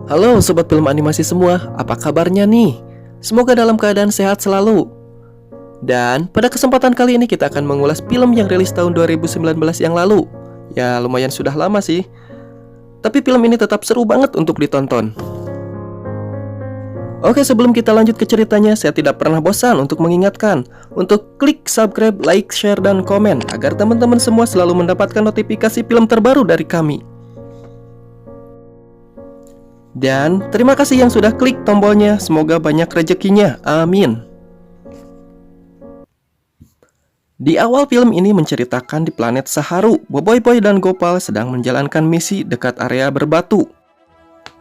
Halo sobat film animasi semua, apa kabarnya nih? Semoga dalam keadaan sehat selalu. Dan pada kesempatan kali ini kita akan mengulas film yang rilis tahun 2019 yang lalu. Ya lumayan sudah lama sih, tapi film ini tetap seru banget untuk ditonton. Oke, sebelum kita lanjut ke ceritanya, saya tidak pernah bosan untuk mengingatkan untuk klik subscribe, like, share, dan komen agar teman-teman semua selalu mendapatkan notifikasi film terbaru dari kami. Dan terima kasih yang sudah klik tombolnya, semoga banyak rezekinya, amin. Di awal film ini menceritakan di planet Saharu, Boboiboy Boy dan Gopal sedang menjalankan misi dekat area berbatu.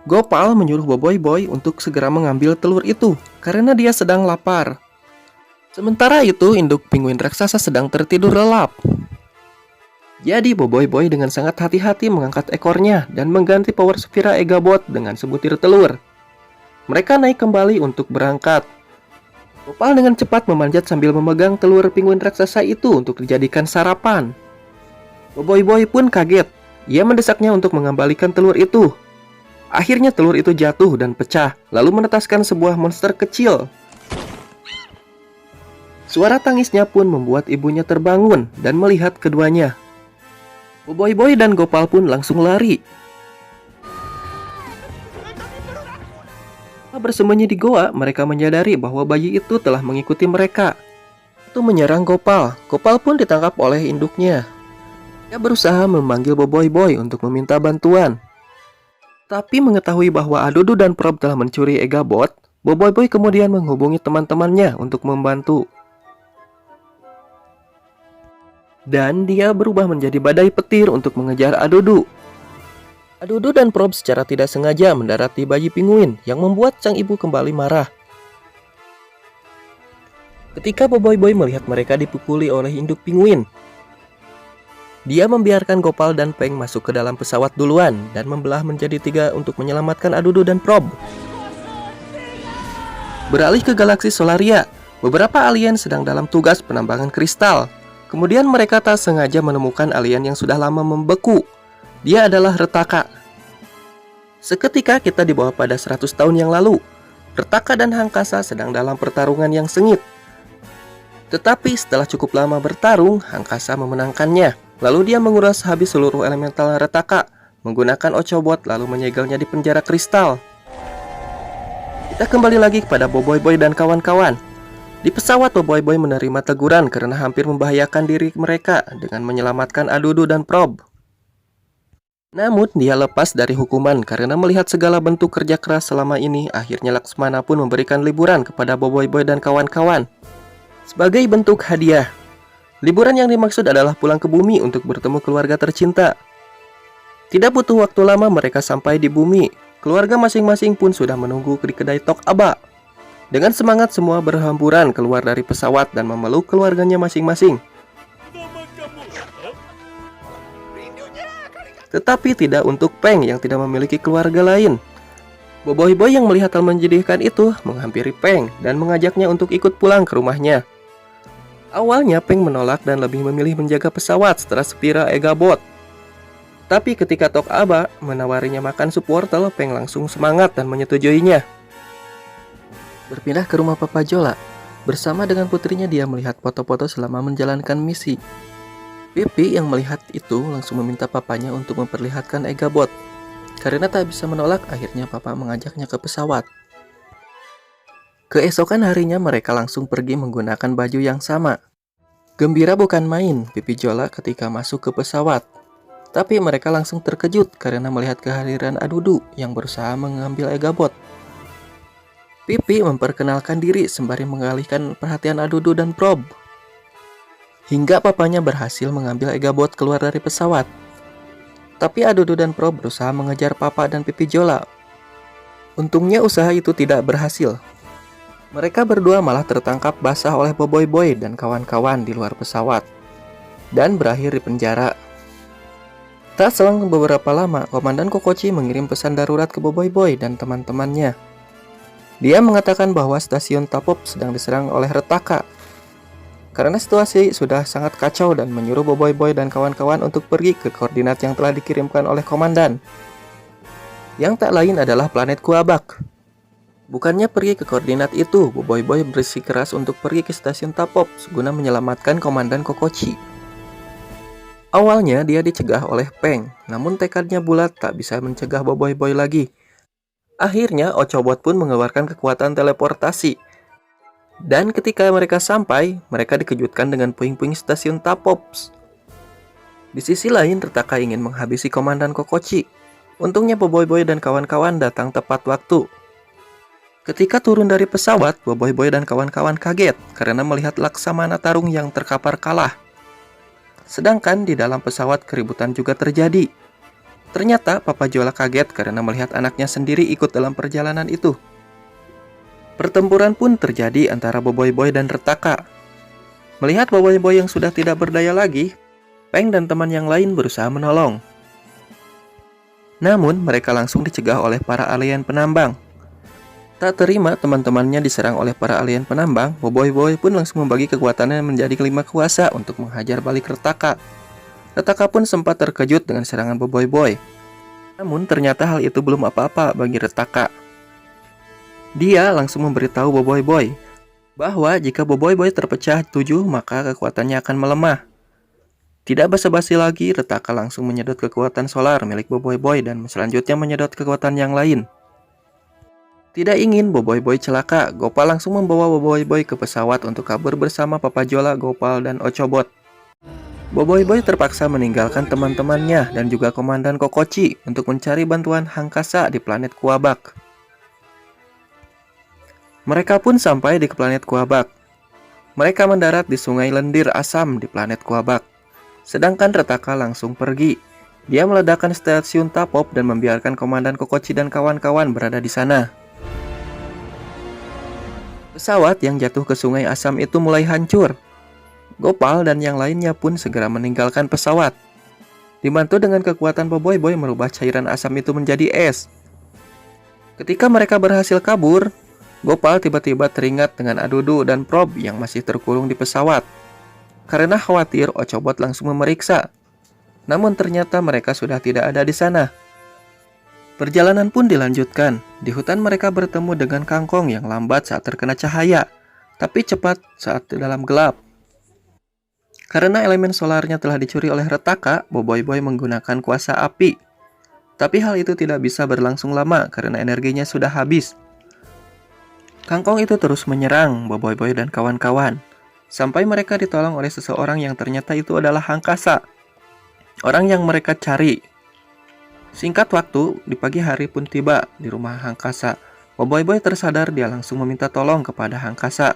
Gopal menyuruh Boboiboy Boy untuk segera mengambil telur itu, karena dia sedang lapar. Sementara itu, induk penguin raksasa sedang tertidur lelap. Jadi Boboiboy Boy dengan sangat hati-hati mengangkat ekornya dan mengganti power Sphera Egabot dengan sebutir telur. Mereka naik kembali untuk berangkat. Gopal dengan cepat memanjat sambil memegang telur penguin raksasa itu untuk dijadikan sarapan. Boboiboy Boy pun kaget. Ia mendesaknya untuk mengembalikan telur itu. Akhirnya telur itu jatuh dan pecah, lalu menetaskan sebuah monster kecil. Suara tangisnya pun membuat ibunya terbangun dan melihat keduanya. Boboiboy Boy dan Gopal pun langsung lari. Bersembunyi di goa, mereka menyadari bahwa bayi itu telah mengikuti mereka. Itu menyerang Gopal. Gopal pun ditangkap oleh induknya. Dia berusaha memanggil Boboiboy Boy untuk meminta bantuan. Tapi mengetahui bahwa Adudu dan Prob telah mencuri Egabot, Boboiboy Boy kemudian menghubungi teman-temannya untuk membantu. Dan dia berubah menjadi badai petir untuk mengejar Adudu. Adudu dan Prob secara tidak sengaja mendarat di bayi penguin yang membuat sang ibu kembali marah. Ketika Boboiboy Boy melihat mereka dipukuli oleh induk penguin, dia membiarkan Gopal dan Peng masuk ke dalam pesawat duluan dan membelah menjadi 3 untuk menyelamatkan Adudu dan Prob. Beralih ke galaksi Solaria, beberapa alien sedang dalam tugas penambangan kristal. Kemudian mereka tak sengaja menemukan alien yang sudah lama membeku. Dia adalah Retaka. Seketika kita dibawa pada 100 tahun yang lalu. Retaka dan Hangkasa sedang dalam pertarungan yang sengit. Tetapi setelah cukup lama bertarung, Hangkasa memenangkannya. Lalu dia menguras habis seluruh elemental Retaka menggunakan Ochobot lalu menyegelnya di penjara kristal. Kita kembali lagi kepada Boboiboy Boy dan kawan-kawan. Di pesawat, Boboiboy Boy menerima teguran karena hampir membahayakan diri mereka dengan menyelamatkan Adudu dan Prob. Namun dia lepas dari hukuman karena melihat segala bentuk kerja keras selama ini. Akhirnya Laksmana pun memberikan liburan kepada Boboiboy Boy dan kawan-kawan sebagai bentuk hadiah. Liburan yang dimaksud adalah pulang ke bumi untuk bertemu keluarga tercinta. Tidak butuh waktu lama mereka sampai di bumi. Keluarga masing-masing pun sudah menunggu di kedai Tok Aba. Dengan semangat semua berhamburan keluar dari pesawat dan memeluk keluarganya masing-masing. Tetapi tidak untuk Peng yang tidak memiliki keluarga lain. Boboiboy Boy yang melihat hal menjadikan itu menghampiri Peng dan mengajaknya untuk ikut pulang ke rumahnya. Awalnya Peng menolak dan lebih memilih menjaga pesawat setelah Sphera Egabot. Tapi ketika Tok Aba menawarinya makan sup wortel, Peng langsung semangat dan menyetujuinya. Berpindah ke rumah Papa Jola. Bersama dengan putrinya dia melihat foto-foto selama menjalankan misi. Pipi yang melihat itu langsung meminta papanya untuk memperlihatkan Egabot. Karena tak bisa menolak, akhirnya papa mengajaknya ke pesawat. Keesokan harinya mereka langsung pergi menggunakan baju yang sama. Gembira bukan main Pipi Jola ketika masuk ke pesawat. Tapi mereka langsung terkejut karena melihat kehadiran Adudu yang berusaha mengambil Egabot. Pipi memperkenalkan diri sembari mengalihkan perhatian Adudu dan Prob. Hingga papanya berhasil mengambil Egabot keluar dari pesawat. Tapi Adudu dan Prob berusaha mengejar papa dan Pipi Jola. Untungnya usaha itu tidak berhasil. Mereka berdua malah tertangkap basah oleh Boboiboy Boy dan kawan-kawan di luar pesawat dan berakhir di penjara. Tak selang beberapa lama, Komandan Kokochi mengirim pesan darurat ke Boboiboy Boy dan teman-temannya. Dia mengatakan bahwa stasiun Tapop sedang diserang oleh Retaka. Karena situasi sudah sangat kacau dan menyuruh Boboiboy Boy dan kawan-kawan untuk pergi ke koordinat yang telah dikirimkan oleh komandan. yang tak lain adalah planet Quaback. Bukannya pergi ke koordinat itu, Boboiboy bersikeras untuk pergi ke stasiun Tapop guna menyelamatkan Komandan Kokochi. Awalnya dia dicegah oleh Peng, namun tekadnya bulat tak bisa mencegah Boboiboy lagi. Akhirnya Ochobot pun mengeluarkan kekuatan teleportasi. Dan ketika mereka sampai, mereka dikejutkan dengan puing-puing stasiun Tapops. Di sisi lain, Retaka ingin menghabisi Komandan Kokochi. Untungnya Boboiboy dan kawan-kawan datang tepat waktu. Ketika turun dari pesawat, Boboiboy dan kawan-kawan kaget karena melihat Laksamana Tarung yang terkapar kalah. Sedangkan di dalam pesawat keributan juga terjadi. Ternyata Papa Jola kaget karena melihat anaknya sendiri ikut dalam perjalanan itu. Pertempuran pun terjadi antara Boboiboy dan Retaka. Melihat Boboiboy yang sudah tidak berdaya lagi, Peng dan teman yang lain berusaha menolong. Namun mereka langsung dicegah oleh para alien penambang. Tak terima teman-temannya diserang oleh para alien penambang, Boboiboy pun langsung membagi kekuatannya menjadi 5 kuasa untuk menghajar balik Retaka. Retaka pun sempat terkejut dengan serangan Boboiboy. Namun ternyata hal itu belum apa-apa bagi Retaka. Dia langsung memberitahu Boboiboy bahwa jika Boboiboy terpecah 7, maka kekuatannya akan melemah. Tidak basa-basi lagi, Retaka langsung menyedot kekuatan solar milik Boboiboy dan selanjutnya menyedot kekuatan yang lain. Tidak ingin Boboiboy celaka, Gopal langsung membawa Boboiboy ke pesawat untuk kabur bersama Papa Jola, Gopal, dan Ochobot. Boboiboy terpaksa meninggalkan teman-temannya dan juga Komandan Kokochi untuk mencari bantuan Hangkasa di planet Quaback. Mereka pun sampai di planet Quaback. Mereka mendarat di sungai lendir asam di planet Quaback. Sedangkan Retaka langsung pergi. Dia meledakkan stasiun Tapop dan membiarkan Komandan Kokochi dan kawan-kawan berada di sana. Pesawat yang jatuh ke sungai asam itu mulai hancur. Gopal dan yang lainnya pun segera meninggalkan pesawat. Dibantu dengan kekuatan Boboiboy merubah cairan asam itu menjadi es. Ketika mereka berhasil kabur, Gopal tiba-tiba teringat dengan Adudu dan Prob yang masih terkurung di pesawat. Karena khawatir, Ochobot langsung memeriksa. Namun ternyata mereka sudah tidak ada di sana. Perjalanan pun dilanjutkan. Di hutan mereka bertemu dengan Kangkong yang lambat saat terkena cahaya, tapi cepat saat dalam gelap. Karena elemen solarnya telah dicuri oleh Retaka, Boboiboy menggunakan kuasa api. Tapi hal itu tidak bisa berlangsung lama karena energinya sudah habis. Kangkong itu terus menyerang Boboiboy dan kawan-kawan. Sampai mereka ditolong oleh seseorang yang ternyata itu adalah Hangkasa, orang yang mereka cari. Singkat waktu, di pagi hari pun tiba di rumah Hangkasa. Boboiboy tersadar, dia langsung meminta tolong kepada Hangkasa.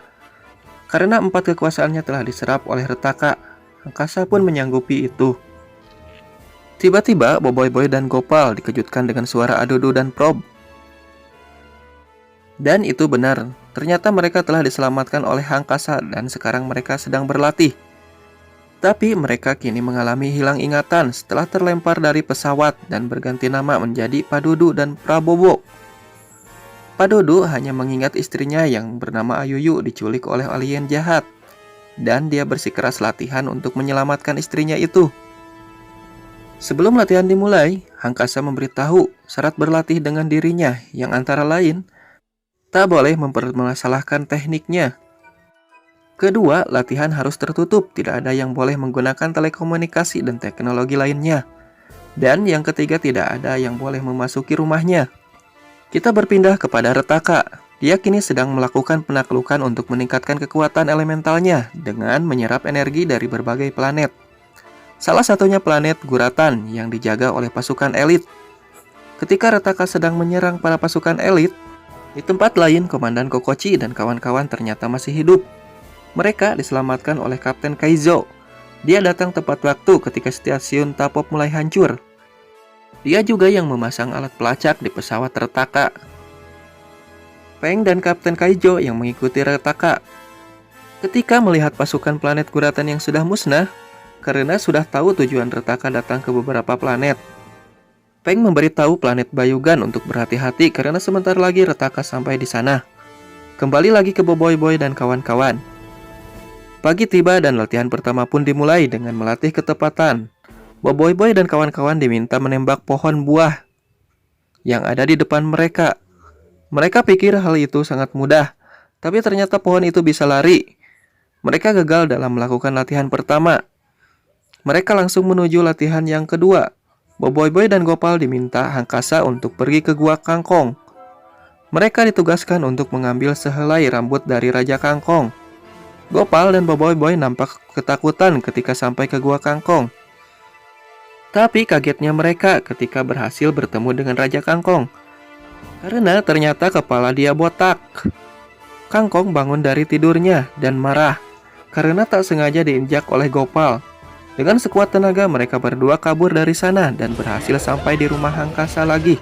Karena 4 kekuasaannya telah diserap oleh Retaka, Hangkasa pun menyanggupi itu. Tiba-tiba, Boboiboy dan Gopal dikejutkan dengan suara Adudu dan Prob. Dan itu benar, ternyata mereka telah diselamatkan oleh Hangkasa dan sekarang mereka sedang berlatih. Tapi mereka kini mengalami hilang ingatan setelah terlempar dari pesawat dan berganti nama menjadi Padudu dan Prabowo. Padudu hanya mengingat istrinya yang bernama Ayuyu diculik oleh alien jahat. Dan dia bersikeras latihan untuk menyelamatkan istrinya itu. Sebelum latihan dimulai, Hangkasa memberitahu syarat berlatih dengan dirinya yang antara lain tak boleh mempermasalahkan tekniknya. Kedua, latihan harus tertutup, tidak ada yang boleh menggunakan telekomunikasi dan teknologi lainnya. Dan yang ketiga, tidak ada yang boleh memasuki rumahnya. Kita berpindah kepada Retaka. Dia kini sedang melakukan penaklukan untuk meningkatkan kekuatan elementalnya dengan menyerap energi dari berbagai planet. Salah satunya planet Guratan yang dijaga oleh pasukan elit. Ketika Retaka sedang menyerang para pasukan elit, di tempat lain, Komandan Kokochi dan kawan-kawan ternyata masih hidup. Mereka diselamatkan oleh Kapten Kaizo. Dia datang tepat waktu ketika stasiun Tapop mulai hancur. Dia juga yang memasang alat pelacak di pesawat Retaka. Peng dan Kapten Kaizo yang mengikuti Retaka. Ketika melihat pasukan planet Guratan yang sudah musnah, karena sudah tahu tujuan Retaka datang ke beberapa planet, Peng memberitahu planet Bayugan untuk berhati-hati karena sebentar lagi Retaka sampai di sana. Kembali lagi ke Boboiboy dan kawan-kawan. Pagi tiba dan latihan pertama pun dimulai dengan melatih ketepatan. Boboiboy dan kawan-kawan diminta menembak pohon buah yang ada di depan mereka. Mereka pikir hal itu sangat mudah, tapi ternyata pohon itu bisa lari. Mereka gagal dalam melakukan latihan pertama. Mereka langsung menuju latihan yang kedua. Boboiboy dan Gopal diminta Hangkasa untuk pergi ke Gua Kangkong. Mereka ditugaskan untuk mengambil sehelai rambut dari Raja Kangkong. Gopal dan Boboiboy nampak ketakutan ketika sampai ke Gua Kangkong. Tapi kagetnya mereka ketika berhasil bertemu dengan Raja Kangkong, karena ternyata kepala dia botak. Kangkong bangun dari tidurnya dan marah karena tak sengaja diinjak oleh Gopal. Dengan sekuat tenaga mereka berdua kabur dari sana dan berhasil sampai di rumah Hangkasa lagi.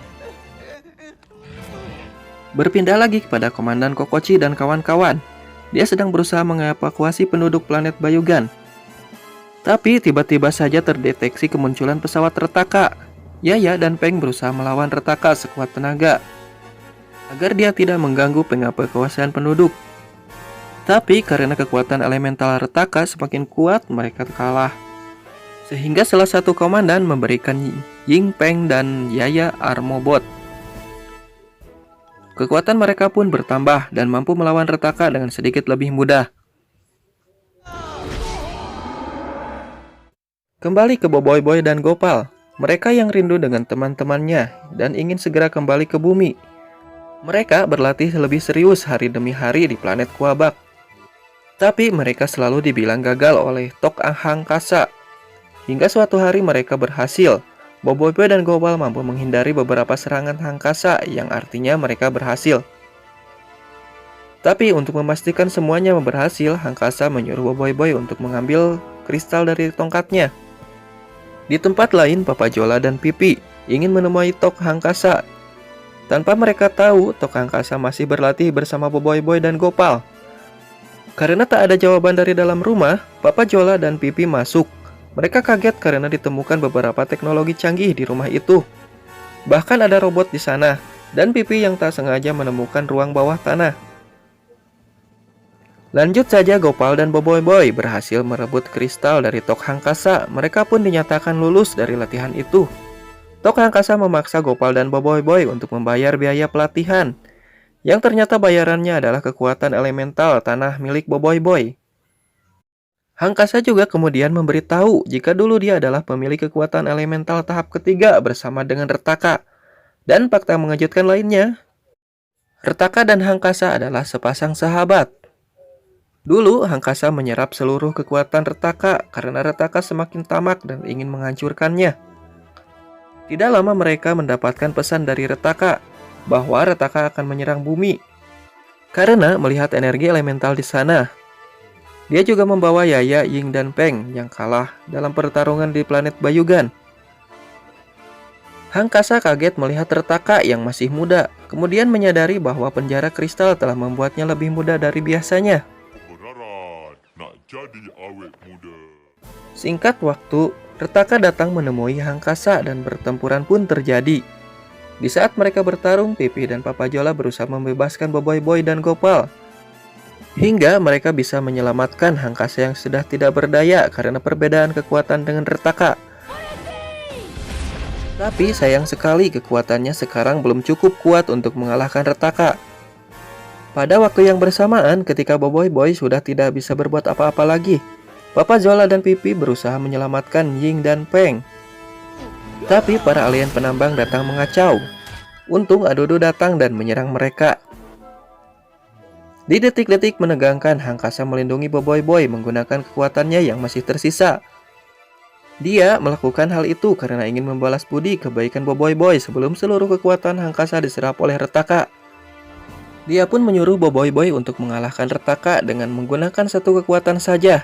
Berpindah lagi kepada Komandan Kokochi dan kawan-kawan. Dia sedang berusaha mengevakuasi penduduk planet Bayugan. Tapi tiba-tiba saja terdeteksi kemunculan pesawat Retaka. Yaya dan Peng berusaha melawan Retaka sekuat tenaga agar dia tidak mengganggu penguasaan penduduk. Tapi karena kekuatan elemental Retaka semakin kuat, mereka kalah. Sehingga salah satu komandan memberikan Ying Peng dan Yaya Armobot. Kekuatan mereka pun bertambah dan mampu melawan Retaka dengan sedikit lebih mudah. Kembali ke Boboiboy dan Gopal. Mereka yang rindu dengan teman-temannya dan ingin segera kembali ke bumi. Mereka berlatih lebih serius hari demi hari di planet Quaback. Tapi mereka selalu dibilang gagal oleh Tok Hangkasa. Hingga suatu hari mereka berhasil. Boboiboy dan Gopal mampu menghindari beberapa serangan Hangkasa, yang artinya mereka berhasil. Tapi untuk memastikan semuanya berhasil, Hangkasa menyuruh Boboiboy untuk mengambil kristal dari tongkatnya. Di tempat lain, Papa Jola dan Pipi ingin menemui Tok Hangkasa. Tanpa mereka tahu, Tok Hangkasa masih berlatih bersama Boboiboy dan Gopal. Karena tak ada jawaban dari dalam rumah, Papa Jola dan Pipi masuk. Mereka kaget karena ditemukan beberapa teknologi canggih di rumah itu. Bahkan ada robot di sana, dan Pipi yang tak sengaja menemukan ruang bawah tanah. Lanjut saja, Gopal dan Boboiboy berhasil merebut kristal dari Tok Hangkasa. Mereka pun dinyatakan lulus dari latihan itu. Tok Hangkasa memaksa Gopal dan Boboiboy untuk membayar biaya pelatihan, yang ternyata bayarannya adalah kekuatan elemental tanah milik Boboiboy. Hangkasa juga kemudian memberitahu jika dulu dia adalah pemilik kekuatan elemental tahap ketiga bersama dengan Retaka. Dan fakta mengejutkan lainnya, Retaka dan Hangkasa adalah sepasang sahabat. Dulu Hangkasa menyerap seluruh kekuatan Retaka karena Retaka semakin tamak dan ingin menghancurkannya. Tidak lama mereka mendapatkan pesan dari Retaka bahwa Retaka akan menyerang bumi. Karena melihat energi elemental di sana, dia juga membawa Yaya, Ying, dan Peng yang kalah dalam pertarungan di planet Bayugan. Hangkasa kaget melihat Retaka yang masih muda, kemudian menyadari bahwa penjara kristal telah membuatnya lebih muda dari biasanya. Singkat waktu, Retaka datang menemui Hangkasa dan pertempuran pun terjadi. Di saat mereka bertarung, Pipi dan Papa Jola berusaha membebaskan Boboiboy dan Gopal. Hingga mereka bisa menyelamatkan Hangkasa yang sudah tidak berdaya karena perbedaan kekuatan dengan Retaka. Tapi sayang sekali kekuatannya sekarang belum cukup kuat untuk mengalahkan Retaka. Pada waktu yang bersamaan ketika Boboiboy sudah tidak bisa berbuat apa-apa lagi, Papa Jola dan Pipi berusaha menyelamatkan Ying dan Peng. Tapi para alien penambang datang mengacau. Untung Adodo datang dan menyerang mereka. Di detik-detik menegangkan, Hangkasa melindungi Boboiboy menggunakan kekuatannya yang masih tersisa. Dia melakukan hal itu karena ingin membalas budi kebaikan Boboiboy sebelum seluruh kekuatan Hangkasa diserap oleh Retaka. Dia pun menyuruh Boboiboy untuk mengalahkan Retaka dengan menggunakan satu kekuatan saja.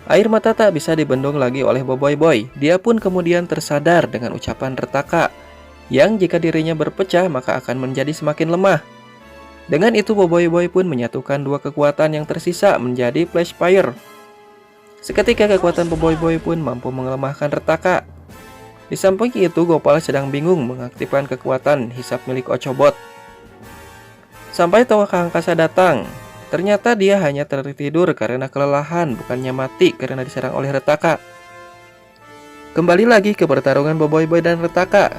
Air mata tak bisa dibendung lagi oleh Boboiboy. Dia pun kemudian tersadar dengan ucapan Retaka, yang jika dirinya berpecah maka akan menjadi semakin lemah. Dengan itu Boboiboy pun menyatukan dua kekuatan yang tersisa menjadi Flash Fire. Seketika kekuatan Boboiboy pun mampu melemahkan Retaka. Di samping itu Gopal sedang bingung mengaktifkan kekuatan hisap milik Ochobot. Sampai Tok Hangkasa datang. Ternyata dia hanya tertidur karena kelelahan, bukannya mati karena diserang oleh Retaka. Kembali lagi ke pertarungan Boboiboy Boy dan Retaka.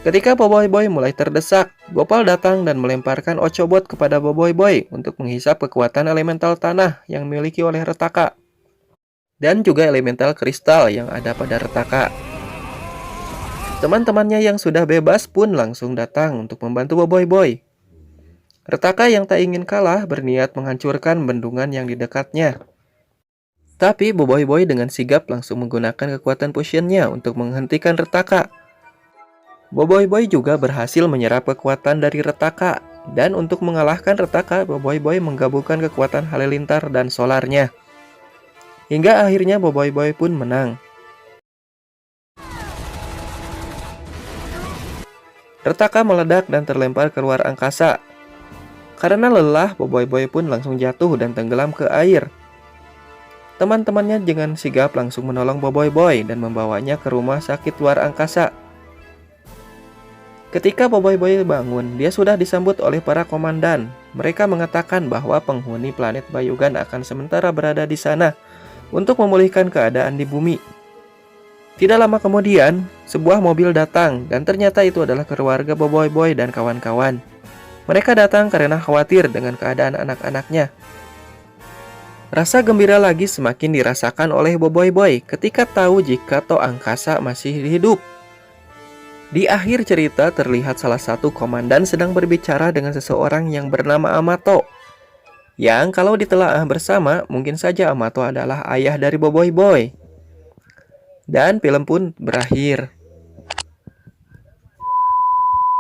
Ketika Boboiboy Boy mulai terdesak, Gopal datang dan melemparkan Ochobot kepada Boboiboy Boy untuk menghisap kekuatan elemental tanah yang dimiliki oleh Retaka. Dan juga elemental kristal yang ada pada Retaka. Teman-temannya yang sudah bebas pun langsung datang untuk membantu Boboiboy Boy. Retaka yang tak ingin kalah berniat menghancurkan bendungan yang di dekatnya. Tapi Boboiboy Boy dengan sigap langsung menggunakan kekuatan potionnya untuk menghentikan Retaka. Boboiboy Boy juga berhasil menyerap kekuatan dari Retaka. Dan untuk mengalahkan Retaka, Boboiboy Boy menggabungkan kekuatan halilintar dan solarnya. Hingga akhirnya Boboiboy Boy pun menang. Retaka meledak dan terlempar keluar angkasa. Karena lelah, Boboiboy Boy pun langsung jatuh dan tenggelam ke air. Teman-temannya dengan sigap langsung menolong Boboiboy Boy dan membawanya ke rumah sakit luar angkasa. Ketika Boboiboy Boy bangun, dia sudah disambut oleh para komandan. Mereka mengatakan bahwa penghuni planet Bayugan akan sementara berada di sana untuk memulihkan keadaan di bumi. Tidak lama kemudian, sebuah mobil datang dan ternyata itu adalah keluarga Boboiboy Boy dan kawan-kawan. Mereka datang karena khawatir dengan keadaan anak-anaknya. Rasa gembira lagi semakin dirasakan oleh Boboiboy Boy ketika tahu jika To Angkasa masih hidup. Di akhir cerita terlihat salah satu komandan sedang berbicara dengan seseorang yang bernama Amato. Yang kalau ditelaah bersama, mungkin saja Amato adalah ayah dari Boboiboy Boy. Dan film pun berakhir.